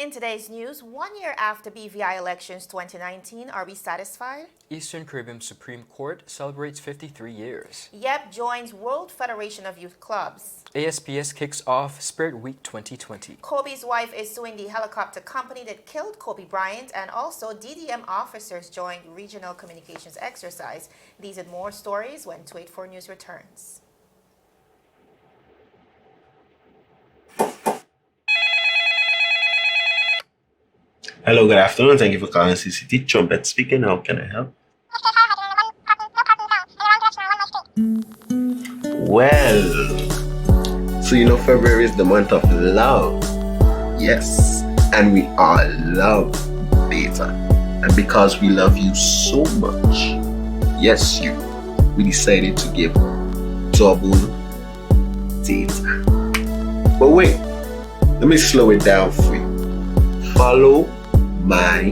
In today's news, 1 year after BVI elections 2019, are we satisfied? Eastern Caribbean Supreme Court celebrates 53 years. YEP joins World Federation of Youth Clubs. ASPS kicks off Spirit Week 2020. Kobe's wife is suing the helicopter company that killed Kobe Bryant, and also DDM officers joined regional communications exercise. These and more stories when 284 News returns. Hello, good afternoon. Thank you for calling CCT. Trumpet speaking. How can I help? Well, so February is the month of love. Yes, and we all love data. And because we love you so much, yes, we decided to give double data. But wait, let me slow it down for you. Follow my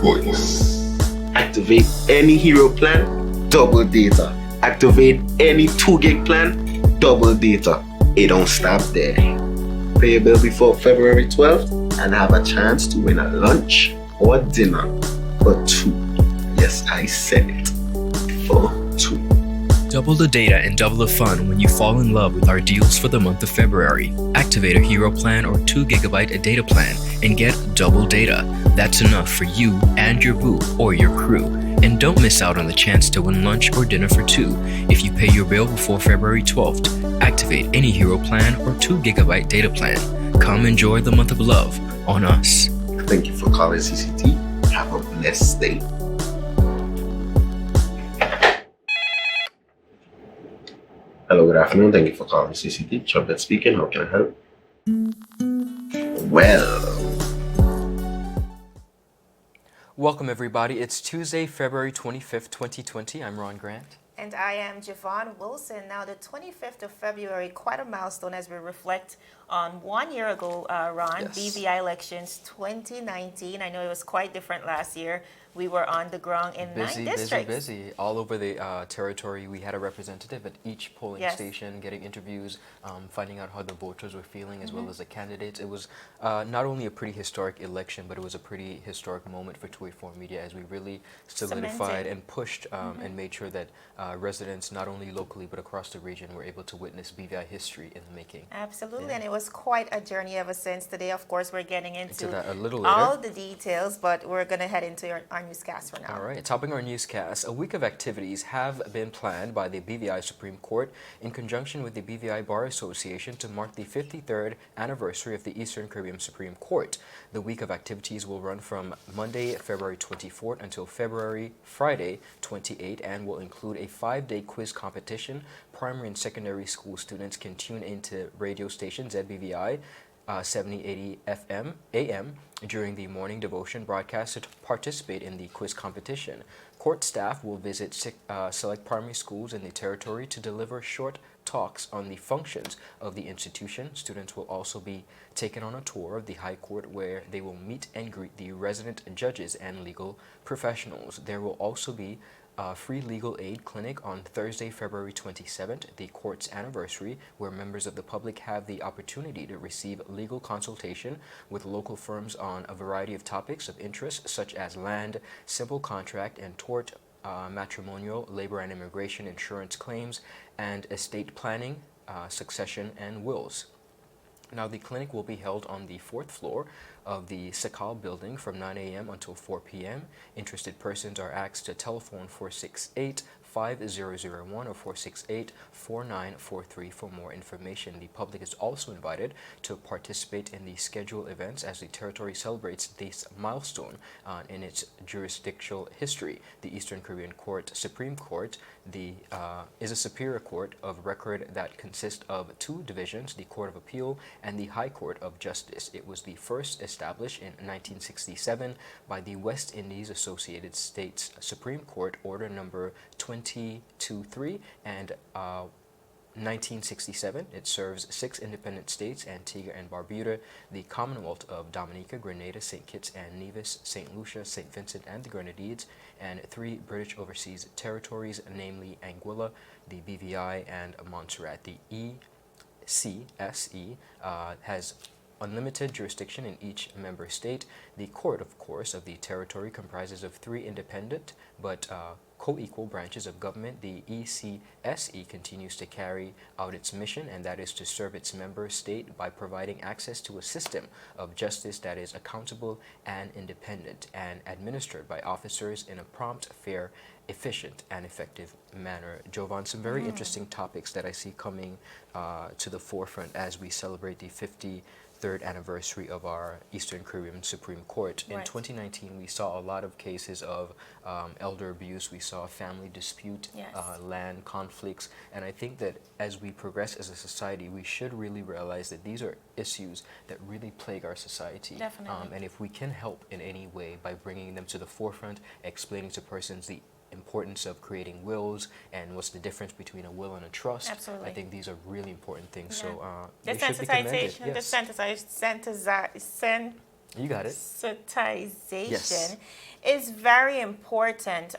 voice. Activate any hero plan, double data. Activate any 2 gig plan, double data. It don't stop there. Pay your bill before February 12th and have a chance to win a lunch or dinner for 2. Yes, I said it. For 2. Double the data and double the fun when you fall in love with our deals for the month of February. Activate a hero plan or 2 GB data plan and get double data. That's enough for you and your boo or your crew. And don't miss out on the chance to win lunch or dinner for 2 if you pay your bill before February 12th. Activate any hero plan or 2 GB data plan. Come enjoy the month of love on us. Thank you for calling CCT. Have a blessed day. Hello, good afternoon. Thank you for calling CCT. Trumpet speaking. How can I help? Well, Welcome, everybody. It's Tuesday, February 25th, 2020. I'm Ron Grant. And I am Javon Wilson. Now, the 25th of February, quite a milestone as we reflect on 1 year ago, Ron, Yes. BVI elections 2019. I know it was quite different last year. We were on the ground in 9 districts. Busy. All over the territory, we had a representative at each polling Yes. station, getting interviews, finding out how the voters were feeling, as well as the candidates. It was not only a pretty historic election, but it was a pretty historic moment for 284 Media as we really solidified Cemented. and pushed and made sure that residents, not only locally but across the region, were able to witness BVI history in the making. Absolutely, Yeah. and it was quite a journey ever since. Today, of course, we're getting into that a little later. all the details, but we're going to head into our newscast for now. All right, topping our newscast, a week of activities have been planned by the BVI Supreme Court in conjunction with the BVI Bar Association to mark the 53rd anniversary of the Eastern Caribbean Supreme Court. The week of activities will run from Monday, February 24th until Friday 28th, and will include a 5-day quiz competition. Primary and secondary school students can tune into radio stations at BVI 7080 FM AM during the morning devotion broadcast to participate in the quiz competition. Court staff will visit select primary schools in the territory to deliver short talks on the functions of the institution. Students will also be taken on a tour of the High Court where they will meet and greet the resident judges and legal professionals. There will also be a free legal aid clinic on Thursday, February 27th, the court's anniversary, where members of the public have the opportunity to receive legal consultation with local firms on a variety of topics of interest, such as land, simple contract and tort, matrimonial, labor and immigration, insurance claims, and estate planning, succession, and wills. Now, the clinic will be held on the 4th floor of the Sakal building from 9 a.m. until 4 p.m. Interested persons are asked to telephone 468-5001 or 468-4943 for more information. The public is also invited to participate in the scheduled events as the territory celebrates this milestone in its jurisdictional history. The Eastern Caribbean Supreme Court is a superior court of record that consists of 2 divisions, the Court of Appeal and the High Court of Justice. It was the first established in 1967 by the West Indies Associated States Supreme Court, Order Number 223, and 1967. It serves 6 independent states: Antigua and Barbuda, the Commonwealth of Dominica, Grenada, St. Kitts and Nevis, St. Lucia, St. Vincent and the Grenadines, and 3 British overseas territories, namely Anguilla, the BVI, and Montserrat. The ECSE has unlimited jurisdiction in each member state. The court, of course, of the territory comprises of 3 independent but co-equal branches of government. The ECSE continues to carry out its mission, and that is to serve its member state by providing access to a system of justice that is accountable and independent and administered by officers in a prompt, fair, efficient, and effective manner. Jovan, some very interesting topics that I see coming to the forefront as we celebrate the 53rd anniversary of our Eastern Caribbean Supreme Court. In Right. 2019, we saw a lot of cases of elder abuse. We saw family dispute, Yes. land conflicts, and I think that as we progress as a society, we should really realize that these are issues that really plague our society. Definitely. And if we can help in any way by bringing them to the forefront, explaining to persons the importance of creating wills and what's the difference between a will and a trust. Absolutely. I think these are really important things. Yeah. So they The should be commended. sensitization, You got it. sensitization is very important.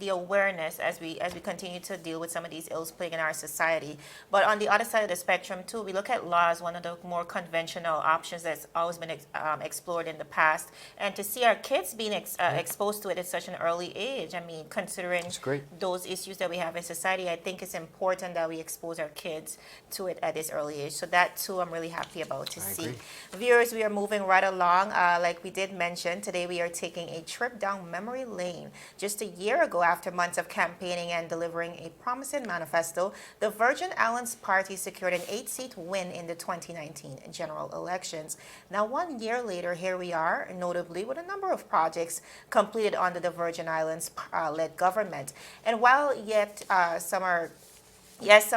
The awareness as we continue to deal with some of these ills plaguing our society. But on the other side of the spectrum too, we look at law as one of the more conventional options that's always been explored in the past, and to see our kids being exposed to it at such an early age. I mean, considering It's great. those issues that we have in society, I think it's important that we expose our kids to it at this early age. So that too, I'm really happy about to I see. agree. Viewers, we are moving right along. Like we did mention, today we are taking a trip down memory lane. Just a year ago, after months of campaigning and delivering a promising manifesto, the Virgin Islands Party secured an 8-seat win in the 2019 general elections. Now, 1 year later, here we are, notably with a number of projects completed under the Virgin Islands led government. And while yet some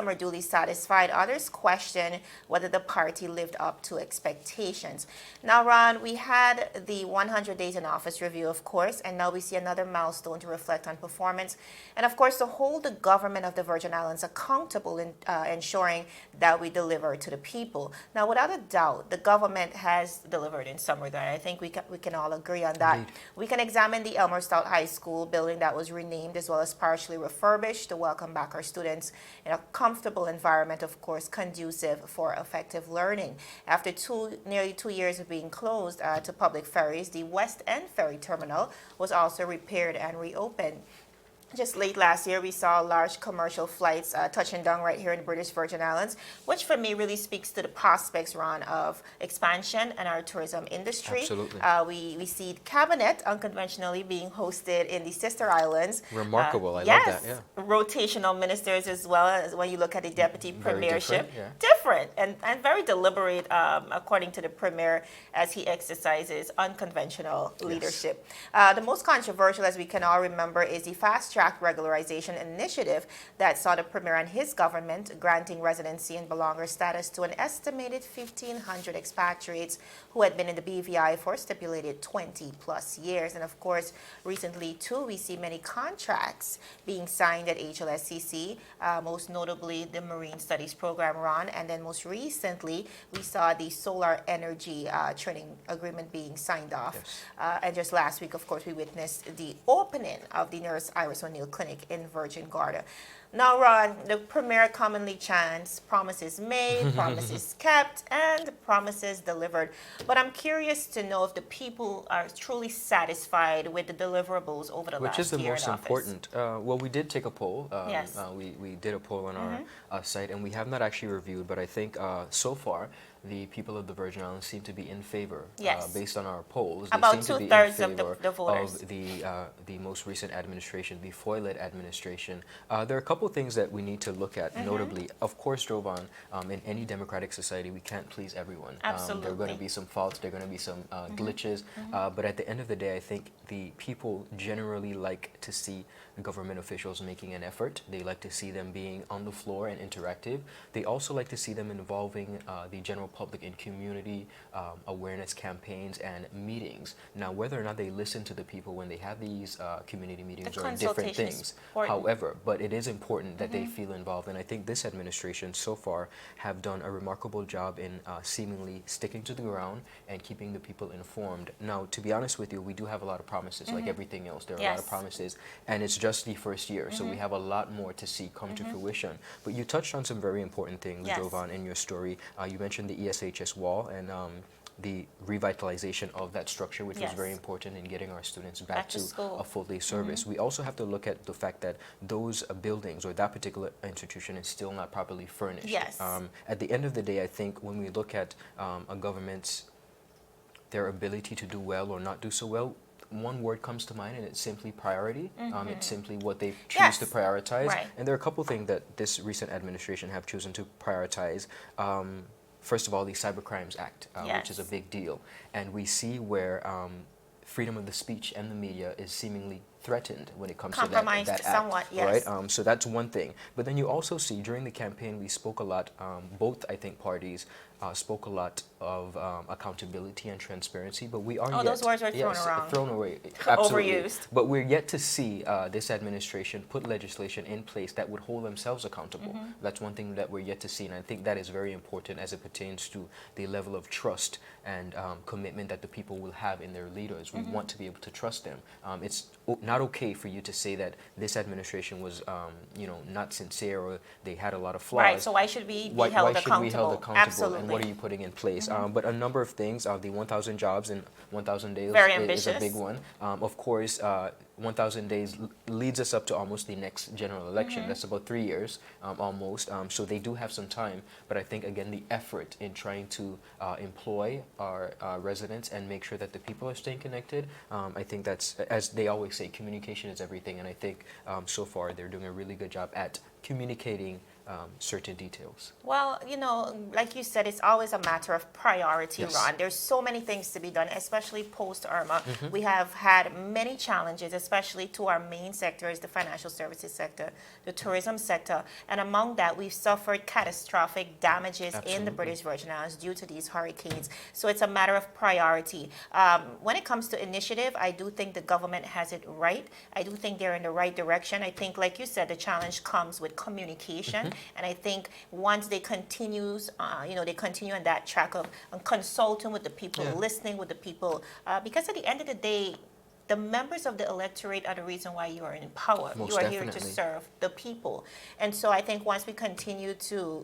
are duly satisfied. Others question whether the party lived up to expectations. Now, Ron, we had the 100 Days in Office review, of course, and now we see another milestone to reflect on performance. And, of course, to hold the government of the Virgin Islands accountable in ensuring that we deliver to the people. Now, without a doubt, the government has delivered in some regard. I think we can all agree on that. Indeed. We can examine the Elmer Stout High School building that was renamed as well as partially refurbished to welcome back our students in a comfortable environment, of course, conducive for effective learning. After nearly 2 years of being closed to public ferries, the West End Ferry Terminal was also repaired and reopened. Just late last year, we saw large commercial flights touching down right here in the British Virgin Islands, which for me really speaks to the prospects, Ron, of expansion and our tourism industry. Absolutely. We see Cabinet unconventionally being hosted in the sister islands. Remarkable. I yes, love that. Yeah. Rotational ministers as well, as when you look at the deputy Very premiership. different, yeah. Different and very deliberate, according to the premier, as he exercises unconventional leadership. The most controversial, as we can all remember, is the fast-track regularization initiative that saw the premier and his government granting residency and belonger status to an estimated 1,500 expatriates who had been in the BVI for stipulated 20-plus years. And of course, recently too, we see many contracts being signed at HLSCC, most notably the Marine Studies Program, Ron, and then most recently, we saw the solar energy training agreement being signed off. Yes. And just last week, of course, we witnessed the opening of the Nurse Iris O'Neill Clinic in Virgin Gorda. Now, Ron, the premier commonly chants promises made, promises kept, and promises delivered. But I'm curious to know if the people are truly satisfied with the deliverables over the last Which is the year most in office. important. Well, we did take a poll. Yes. We did a poll on our site, and we have not actually reviewed, but I think so far, the people of the Virgin Islands seem to be in favor. Yes. Based on our polls, About they seem to be in 2/3 of favor the voters. of the most recent administration, the Foy-led administration. There are a couple things that we need to look at, notably, of course, Jovan, in any democratic society, we can't please everyone. There are going Absolutely. to be some faults, there are going to be some glitches, but at the end of the day, I think the people generally like to see government officials making an effort. They like to see them being on the floor and interactive. They also like to see them involving the general public in community awareness campaigns and meetings. Now, whether or not they listen to the people when they have these community meetings The are different consultation is things. important. However, but it is important that they feel involved, and I think this administration so far have done a remarkable job in seemingly sticking to the ground and keeping the people informed. Now, to be honest with you, we do have a lot of promises, like everything else. There are a lot of Yes. promises, and it's just the first year, so we have a lot more to see come to fruition. But you touched on some very important things, Yes. Jovan, in your story. You mentioned the ESHS wall and the revitalization of that structure, which was Yes. very important in getting our students Back back to to school. a full day service. We also have to look at the fact that those buildings or that particular institution is still not properly furnished. Yes. At the end of the day, I think when we look at a government's their ability to do well or not do so well, one word comes to mind, and it's simply priority. It's simply what they choose to Yes. prioritize. Right. And there are a couple things that this recent administration have chosen to prioritize. First of all, the Cybercrimes Act, which is a Yes. big deal. And we see where freedom of the speech and the media is seemingly threatened when it comes to Compromised that act, somewhat, yes. right? So that's one thing. But then you also see during the campaign, we spoke a lot, both I think parties spoke a lot of accountability and transparency, but we are Oh, yet, those words were thrown yes, around. thrown away, absolutely. Overused. But we're yet to see this administration put legislation in place that would hold themselves accountable. That's one thing that we're yet to see, and I think that is very important as it pertains to the level of trust and commitment that the people will have in their leaders. We want to be able to trust them. It's not okay for you to say that this administration was, not sincere or they had a lot of flaws. Right, so why should we be Why held should accountable? we be held accountable? Absolutely. And what are you putting in place? But a number of things, the 1,000 jobs in 1,000 days Very is a ambitious. big one. Of course, 1,000 days leads us up to almost the next general election. That's about 3 years almost. So they do have some time. But I think, again, the effort in trying to employ our residents and make sure that the people are staying connected, I think that's, as they always say, communication is everything. And I think so far they're doing a really good job at communicating certain details. Well, like you said, it's always a matter of priority, Yes. Ron. There's so many things to be done, especially post-Irma. We have had many challenges, especially to our main sectors, the financial services sector, the tourism sector. And among that, we've suffered catastrophic damages in the Absolutely. British Virgin Islands due to these hurricanes. So it's a matter of priority. When it comes to initiative, I do think the government has it right. I do think they're in the right direction. I think, like you said, the challenge comes with communication. And I think once they continue on that track of consulting with the people, Yeah. listening with the people, because at the end of the day, the members of the electorate are the reason why you are in power. Most you are here to definitely. serve the people. And so I think once we continue to,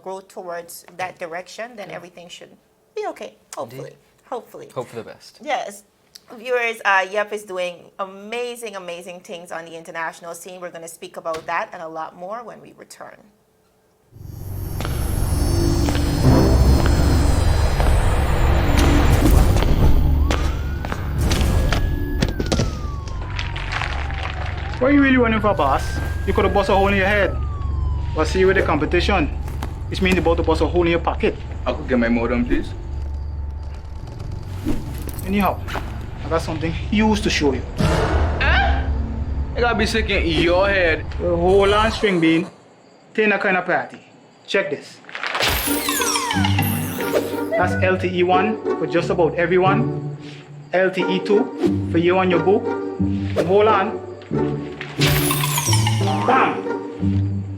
grow towards that direction, then everything should be okay, hopefully. Indeed. Hopefully. Hope for the best. Yes. Viewers, YEP is doing amazing, amazing things on the international scene. We're going to speak about that and a lot more when we return. What you really running for, boss? You could have bust a hole in your head. But see with the competition, which means about to bust a hole in your pocket. I could get my modem, please. Anyhow, I got something huge to show you. I gotta be sick in your head. The whole on string bean, Tina kind of party. Check this. That's LTE1 for just about everyone. LTE2 for you and your boo. And hold on. Bam!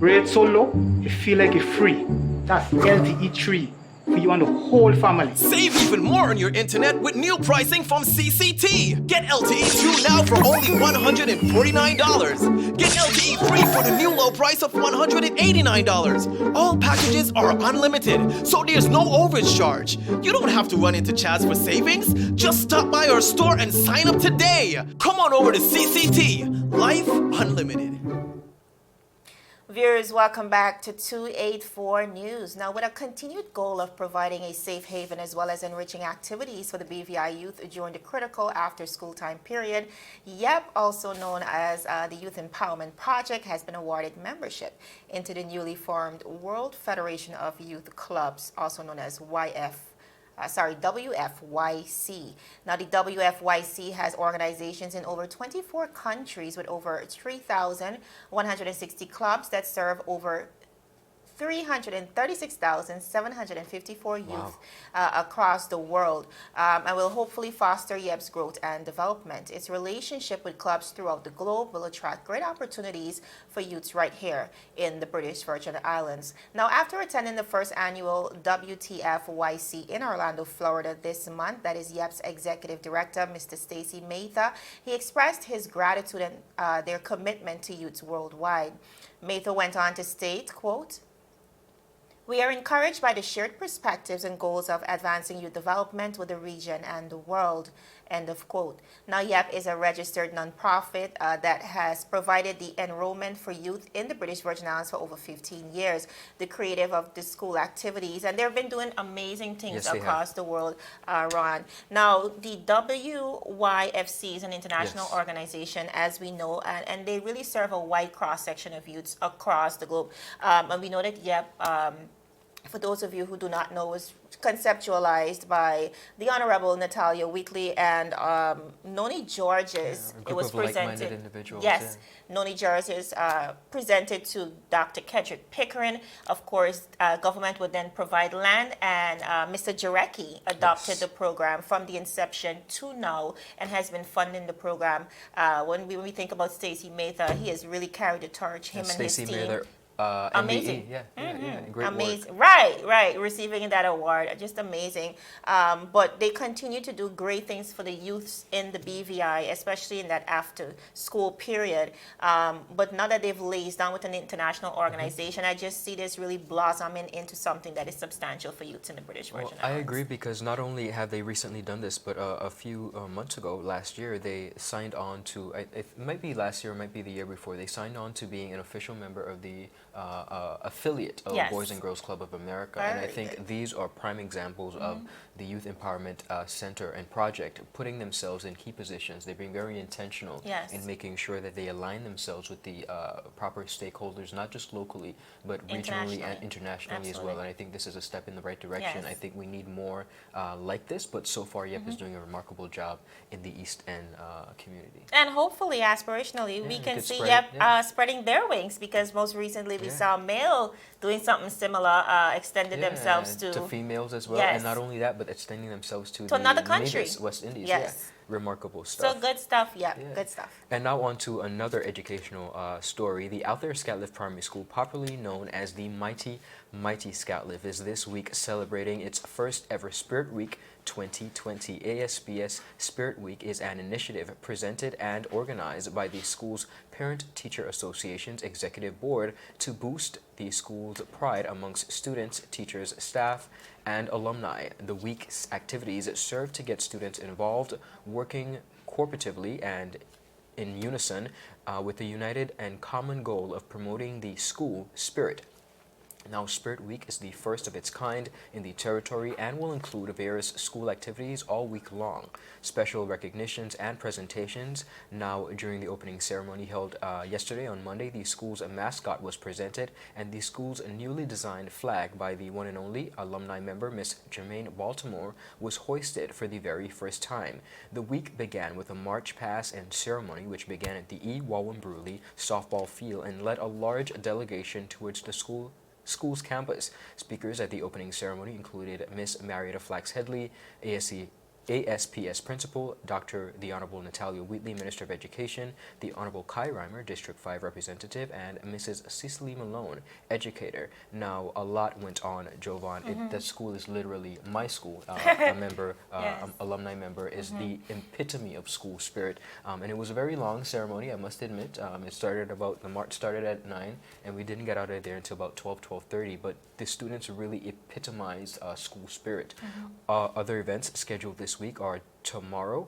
Rate so low, you feel like you're free. That's LTE3 for you and the whole family. Save even more on your internet with new pricing from CCT. Get LTE 2 now for only $149. Get LTE 3 for the new low price of $189. All packages are unlimited, so there's no overage charge. You don't have to run into Chaz for savings. Just stop by our store and sign up today. Come on over to CCT. Life Unlimited. Viewers, welcome back to 284 News. Now, with a continued goal of providing a safe haven as well as enriching activities for the BVI youth during the critical after-school time period, YEP, also known as the Youth Empowerment Project, has been awarded membership into the newly formed World Federation of Youth Clubs, also known as WFYC. Now, the WFYC has organizations in over 24 countries with over 3,160 clubs that serve over 336,754 youth across the world, and will hopefully foster YEP's growth and development. Its relationship with clubs throughout the globe will attract great opportunities for youths right here in the British Virgin Islands. Now, after attending the first annual WTFYC in Orlando, Florida this month, that is YEP's executive director, Mr. Stacy Matha, he expressed his gratitude and their commitment to youths worldwide. Matha went on to state, quote, We are encouraged by the shared perspectives and goals of advancing youth development with the region and the world. End of quote. Now, YEP is a registered nonprofit that has provided the enrollment for youth in the British Virgin Islands for over 15 years, the creative of the school activities, and they've been doing amazing things Yes, they across the world, Ron. Now, the WYFC is an international Yes. organization, as we know, and they really serve a wide cross-section of youths across the globe. And we know that YEP, for those of you who do not know, was conceptualized by the Honorable Natalia Wheatley and Noni Georges. Yeah, a group of like-minded individuals, Yes, Noni Georges presented to Dr. Kedrick Pickering. Of course, government would then provide land, and Mr. Jarecki adopted Yes. the program from the inception to now and has been funding the program. When we think about Stacey Mather, he has really carried the torch, him and Stacey his team. Mather, Amazing. MBE, yeah, great work. Amazing. Right. Receiving that award, just amazing. But they continue to do great things for the youths in the BVI, especially in that after school period. But now that they've laced down with an international organization, I just see this really blossoming into something that is substantial for youths in the British Virgin I Islands. agree, because not only have they recently done this, but a few months ago, last year, they signed on to, it might be last year, it might be the year before, they signed on to being an official member of the affiliate of Yes. Boys and Girls Club of America. And I Very think good. these are prime examples of the Youth Empowerment Center and project putting themselves in key positions. They're being very intentional Yes. in making sure that they align themselves with the proper stakeholders, not just locally, but regionally and Internationally. internationally as well. Absolutely. And I think this is a step in the right direction. Yes. I think we need more like this, but so far YEP is doing a remarkable job in the East End community. And hopefully, aspirationally, we it can could see spread, YEP yeah. spreading their wings, because most recently we Yeah. saw Mail doing something similar, extended themselves to females as well, Yes. and not only that, but extending themselves to another the country. Nevis, West Indies. Yes. Yeah, remarkable so stuff. good stuff. Yeah, Yeah. good stuff. And now on to another educational story. The Out There Scatliff Primary School, popularly known as the Mighty Scatliff, is this week celebrating its first ever Spirit Week 2020. ASBS Spirit Week is an initiative presented and organized by the school's Parent-Teacher Association's Executive Board to boost the school's pride amongst students, teachers, staff, and alumni. The week's activities serve to get students involved, working cooperatively and in unison with the united and common goal of promoting the school spirit. Now, Spirit Week is the first of its kind in the territory and will include various school activities all week long. Special recognitions and presentations. Now, during the opening ceremony held yesterday on Monday, the school's mascot was presented, and the school's newly designed flag by the one and only alumni member, Miss Jermaine Baltimore, was hoisted for the very first time. The week began with a march past and ceremony, which began at the E. Walwyn-Bruley softball field and led a large delegation towards the school's campus. Speakers at the opening ceremony included Miss Marietta Flax Headley, ASPS Principal, the Honorable Natalia Wheatley, Minister of Education, the Honorable Kai Reimer, District 5 Representative, and Mrs. Cecily Malone, Educator. Now, a lot went on, Jovan. The school is literally my school. A member, Yes. alumni member, is the epitome of school spirit. And it was a very long ceremony, I must admit. The march started at 9, and we didn't get out of there until about 12:30, but the students really epitomized school spirit. Other events scheduled this week are tomorrow,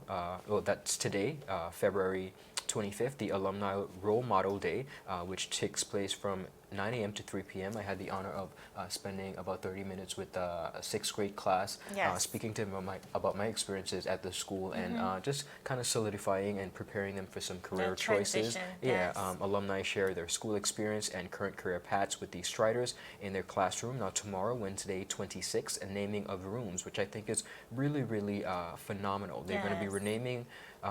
that's today, February 25th, the Alumni Role Model Day, which takes place from 9 a.m. to 3 p.m. I had the honor of spending about 30 minutes with a 6th grade class, Yes. speaking to them about my experiences at the school and just kind of solidifying and preparing them for some career choices. transition, Yeah, yes. alumni share their school experience and current career paths with the Striders in their classroom. Now tomorrow, Wednesday 26th, a naming of rooms, which I think is really, really phenomenal. They're going to be Yes. renaming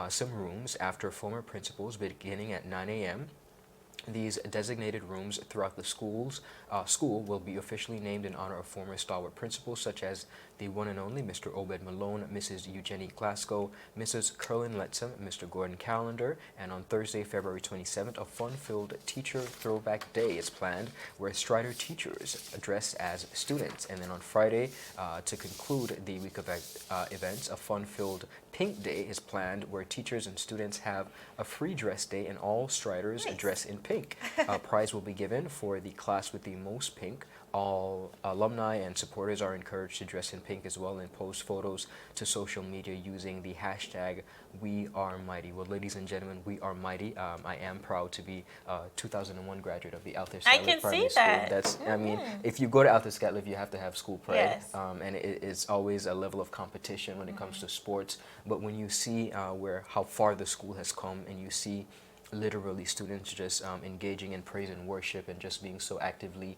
some rooms after former principals beginning at 9 a.m. These designated rooms throughout the school will be officially named in honor of former stalwart principals such as the one and only Mr. Obed Malone, Mrs. Eugenie Glasgow, Mrs. Curlin Letsom, Mr. Gordon Callender, and on Thursday, February 27th, a fun-filled Teacher Throwback Day is planned where Strider teachers dress as students. And then on Friday, to conclude the week of events, a fun-filled Pink Day is planned, where teachers and students have a free dress day and all striders dress in pink. A prize will be given for the class with the most pink. All alumni and supporters are encouraged to dress in pink as well and post photos to social media using the hashtag #WeAreMighty. Well, ladies and gentlemen, we are mighty. I am proud to be a 2001 graduate of the Althus I Scatliff can Primary see that. School. That's, I mean, if you go to Althus Scatliff, you have to have school pride. Yes. And it's always a level of competition when it comes to sports. But when you see how far the school has come, and you see literally students just engaging in praise and worship and just being so actively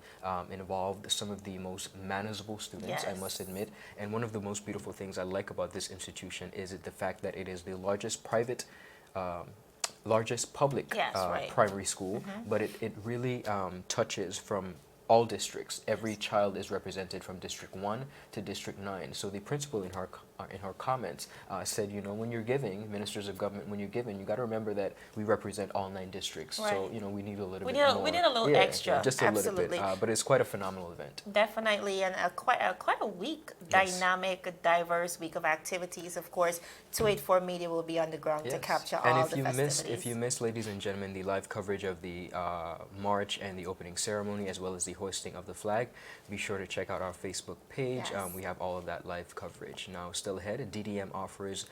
involved, some of the most manageable students, I Yes. must admit. And one of the most beautiful things I like about this institution is the fact that it is the largest private largest public Yes, right. primary school, but it really touches from all districts. Every child is represented from District 1 to District 9. So the principal in her comments said, you know, when you're giving, ministers of government, when you're giving, you got to remember that we represent all 9 districts. So, Right. you know, we need a little We bit need a- more. we need a little Yeah, extra. yeah, just a little Absolutely. bit. But it's quite a phenomenal event. Definitely, and quite a week, Yes. dynamic, diverse week of activities. Of course, 284 Media will be on the ground to Yes. capture And all if the you festivities. missed, if you missed, ladies and gentlemen, the live coverage of the march and the opening ceremony, as well as the hoisting of the flag, be sure to check out our Facebook page. Yes. We have all of that live coverage. Now, still ahead, DDM offers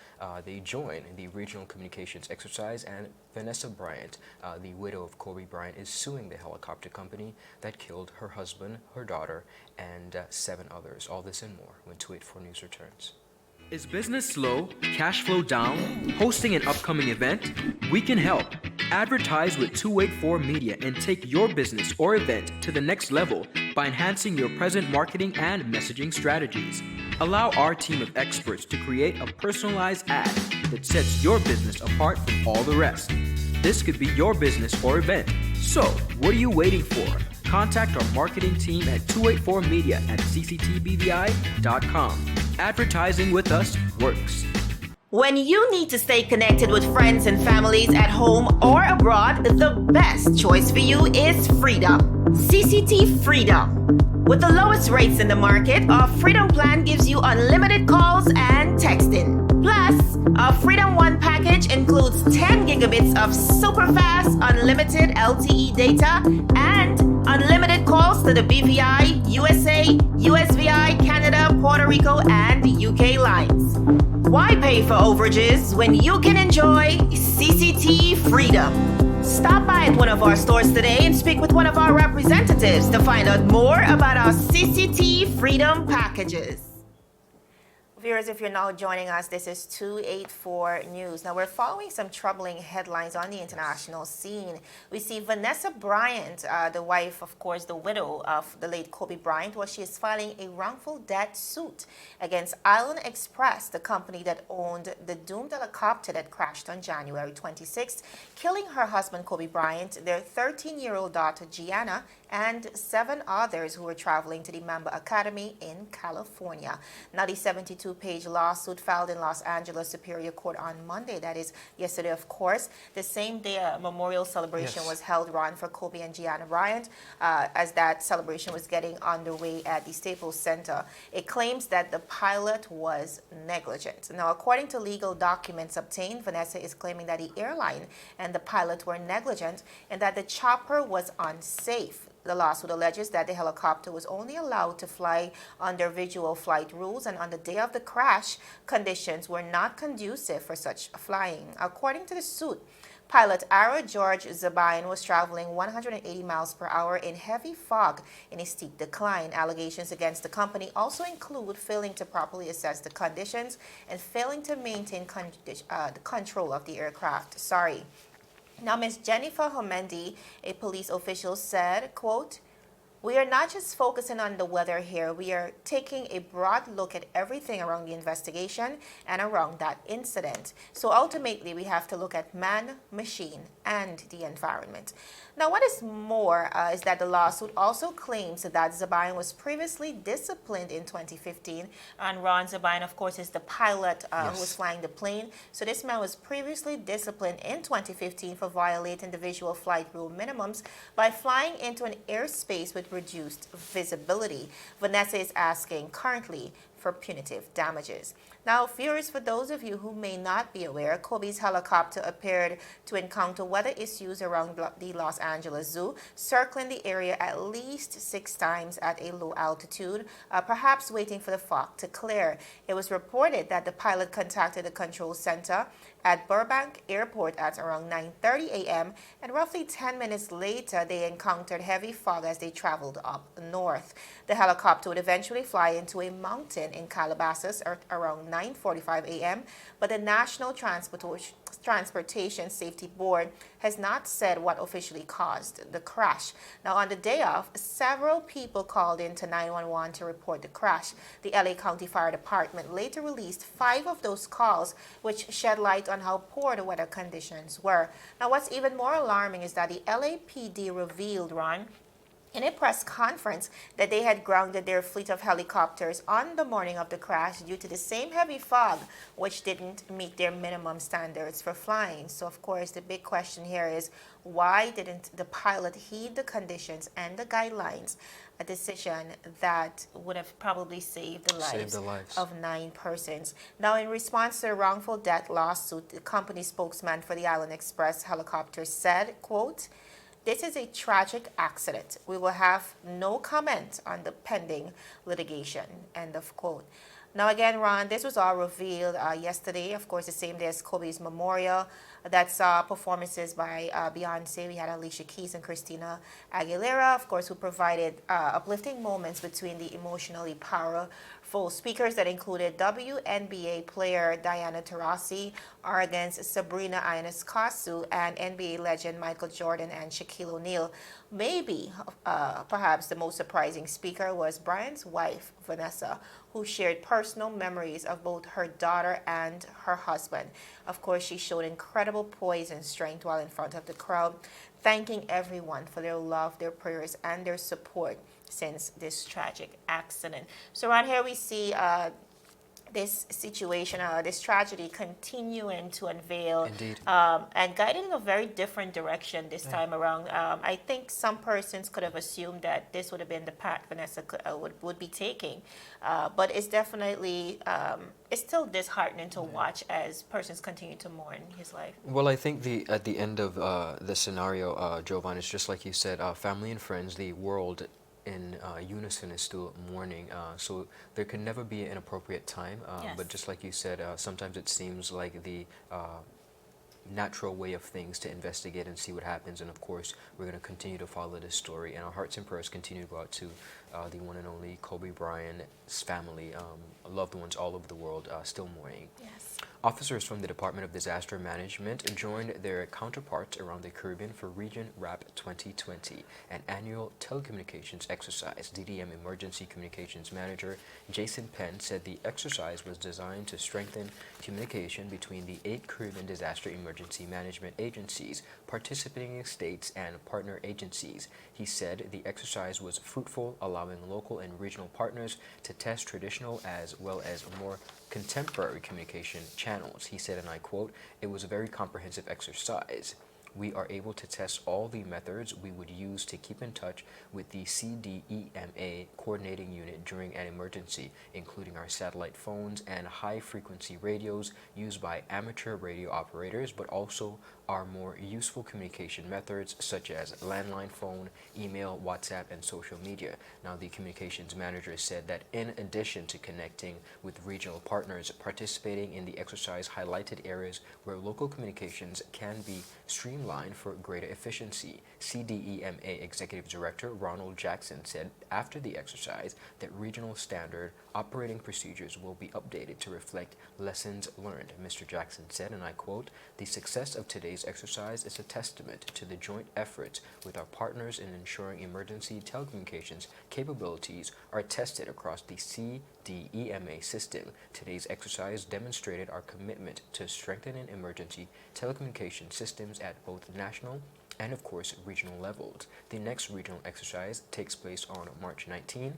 they join the regional communications exercise, and Vanessa Bryant, the widow of Kobe Bryant, is suing the helicopter company that killed her husband, her daughter, and 7 others. All this and more when 284 News returns. Is business slow? Cash flow down? Hosting an upcoming event? We can help. Advertise with 284 Media and take your business or event to the next level by enhancing your present marketing and messaging strategies. Allow our team of experts to create a personalized ad that sets your business apart from all the rest. This could be your business or event. So, what are you waiting for? Contact our marketing team at 284media at cctbvi.com. Advertising with us works. When you need to stay connected with friends and families at home or abroad, the best choice for you is Freedom. CCT Freedom. With the lowest rates in the market, our Freedom plan gives you unlimited calls and texting. Plus, our Freedom One package includes 10 gigabits of super fast, unlimited LTE data and unlimited calls to the BVI, USA, USVI, Canada, Puerto Rico, and UK lines. Why pay for overages when you can enjoy CCT Freedom? Stop by at one of our stores today and speak with one of our representatives to find out more about our CCT Freedom packages. Viewers, if you're now joining us, this is 284 News. Now, we're following some troubling headlines on the international scene. We see Vanessa Bryant, the wife, of course, the widow of the late Kobe Bryant, she is filing a wrongful death suit against Island Express, the company that owned the doomed helicopter that crashed on January 26th, killing her husband, Kobe Bryant, their 13-year-old daughter, Gianna, and 7 others who were traveling to the Mamba Academy in California. Now, the 72-page lawsuit filed in Los Angeles Superior Court on Monday, that is yesterday, of course, the same day a memorial celebration was held, Ron, for Kobe and Gianna Bryant, as that celebration was getting underway at the Staples Center. It claims that the pilot was negligent. Now, according to legal documents obtained, Vanessa is claiming that the airline and the pilot were negligent and that the chopper was unsafe. The lawsuit alleges that the helicopter was only allowed to fly under visual flight rules, and on the day of the crash, conditions were not conducive for such flying. According to the suit, pilot Ara George Zabine was traveling 180 miles per hour in heavy fog in a steep decline. Allegations against the company also include failing to properly assess the conditions and failing to maintain the control of the aircraft. Now, Ms. Jennifer Homendi, a police official, said, quote, "We are not just focusing on the weather here. We are taking a broad look at everything around the investigation and around that incident. So ultimately, we have to look at man, machine, and the environment." Now, what is more is that the lawsuit also claims that Zabine was previously disciplined in 2015. And Ron Zabine, of course, is the pilot who was flying the plane. So this man was previously disciplined in 2015 for violating the visual flight rule minimums by flying into an airspace with with reduced visibility. Vanessa is asking currently for punitive damages. Now, viewers, for those of you who may not be aware, Kobe's helicopter appeared to encounter weather issues around the Los Angeles Zoo, circling the area at least 6 times at a low altitude, perhaps waiting for the fog to clear. It was reported that the pilot contacted the control center at Burbank Airport at around 9:30 a.m. and roughly 10 minutes later they encountered heavy fog as they traveled up north. The helicopter would eventually fly into a mountain in Calabasas at around 9:45 a.m., but the National Transportation Safety Board has not said what officially caused the crash. Now, on the day of, several people called in to 911 to report the crash. The LA County Fire Department later released 5 of those calls, which shed light on how poor the weather conditions were. Now, what's even more alarming is that the LAPD revealed, Ron, in a press conference that they had grounded their fleet of helicopters on the morning of the crash due to the same heavy fog, which didn't meet their minimum standards for flying. So, of course, the big question here is, why didn't the pilot heed the conditions and the guidelines, a decision that would have probably saved the lives of 9 persons. Now, in response to a wrongful death lawsuit, the company spokesman for the Island Express helicopter said, quote, "This is a tragic accident. We will have no comment on the pending litigation," end of quote. Now again, Ron, this was all revealed yesterday, of course, the same day as Kobe's memorial. That saw performances by Beyonce. We had Alicia Keys and Christina Aguilera, of course, who provided uplifting moments between the emotionally powerful speakers that included WNBA player Diana Taurasi, Oregon's Sabrina Ionescu, and NBA legend Michael Jordan and Shaquille O'Neal. Maybe, perhaps the most surprising speaker was Brian's wife, Vanessa, who shared personal memories of both her daughter and her husband. Of course, she showed incredible poise and strength while in front of the crowd, thanking everyone for their love, their prayers, and their support since this tragic accident. So around here we see this situation, this tragedy continuing to unveil. Indeed. And guided in a very different direction this time around. I think some persons could have assumed that this would have been the path Vanessa would be taking. But it's definitely, it's still disheartening to watch as persons continue to mourn his life. Well, I think at the end of the scenario, Jovan, it's just like you said, family and friends, the world in unison is still mourning, so there can never be an appropriate time, but just like you said, sometimes it seems like the natural way of things to investigate and see what happens, and of course we're going to continue to follow this story, and our hearts and prayers continue to go out to the one and only Kobe Bryant's family, loved ones all over the world still mourning. Yes. Officers from the Department of Disaster Management joined their counterparts around the Caribbean for Region RAP 2020, an annual telecommunications exercise. DDM Emergency Communications Manager Jason Penn said the exercise was designed to strengthen communication between the 8 Caribbean disaster emergency management agencies, participating states, and partner agencies. He said the exercise was fruitful, allowing local and regional partners to test traditional as well as more contemporary communication channels. He said, and I quote, "It was a very comprehensive exercise. We are able to test all the methods we would use to keep in touch with the CDEMA coordinating unit during an emergency, including our satellite phones and high-frequency radios used by amateur radio operators, but also our more useful communication methods such as landline phone, email, WhatsApp, and social media." Now, the communications manager said that in addition to connecting with regional partners, participating in the exercise highlighted areas where local communications can be streamlined for greater efficiency. CDEMA Executive Director Ronald Jackson said after the exercise that regional standard operating procedures will be updated to reflect lessons learned. Mr. Jackson said, and I quote, "The success of today's exercise is a testament to the joint efforts with our partners in ensuring emergency telecommunications capabilities are tested across the CDEMA system. Today's exercise demonstrated our commitment to strengthening emergency telecommunication systems at both national and, of course, regional levels. The next regional exercise takes place on March 19,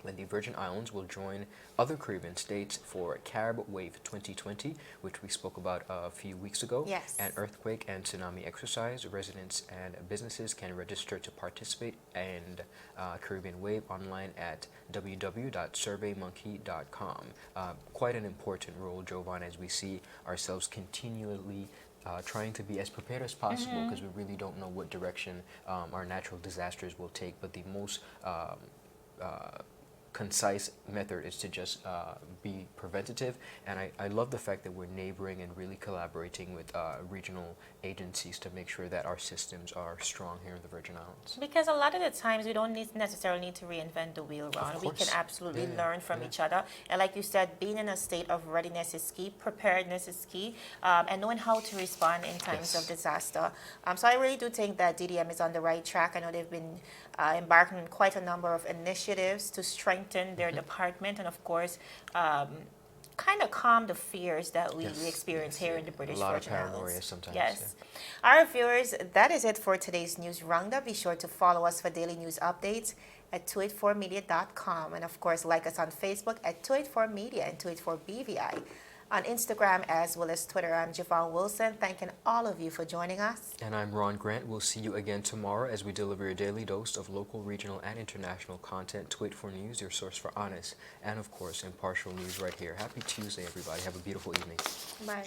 when the Virgin Islands will join other Caribbean states for Carib Wave 2020, which we spoke about a few weeks ago. Yes. An earthquake and tsunami exercise. Residents and businesses can register to participate in Caribbean Wave online at www.surveymonkey.com. Quite an important role, Jovan, as we see ourselves continually trying to be as prepared as possible, because we really don't know what direction our natural disasters will take. But the most concise method is to just be preventative, and I love the fact that we're neighboring and really collaborating with regional agencies to make sure that our systems are strong here in the Virgin Islands. Because a lot of the times we don't necessarily need to reinvent the wheel, Ron. We can course. absolutely Yeah, learn from yeah. each other. And like you said, being in a state of readiness is key, preparedness is key, and knowing how to respond in times Yes. of disaster. So I really do think that DDM is on the right track. I know they've been embarking on quite a number of initiatives to strengthen their department and, of course, kind of calm the fears that we Yes, experience yes, here yeah. in the British A lot of Virgin paranoia Islands. sometimes, Yes. All right, viewers, that is it for today's news roundup. Be sure to follow us for daily news updates at 284media.com. And of course, like us on Facebook at 284media and 284BVI. On Instagram as well as Twitter, I'm Javon Wilson, thanking all of you for joining us. And I'm Ron Grant. We'll see you again tomorrow as we deliver your daily dose of local, regional, and international content. Twit for News, your source for honest and, of course, impartial news right here. Happy Tuesday, everybody. Have a beautiful evening. Bye.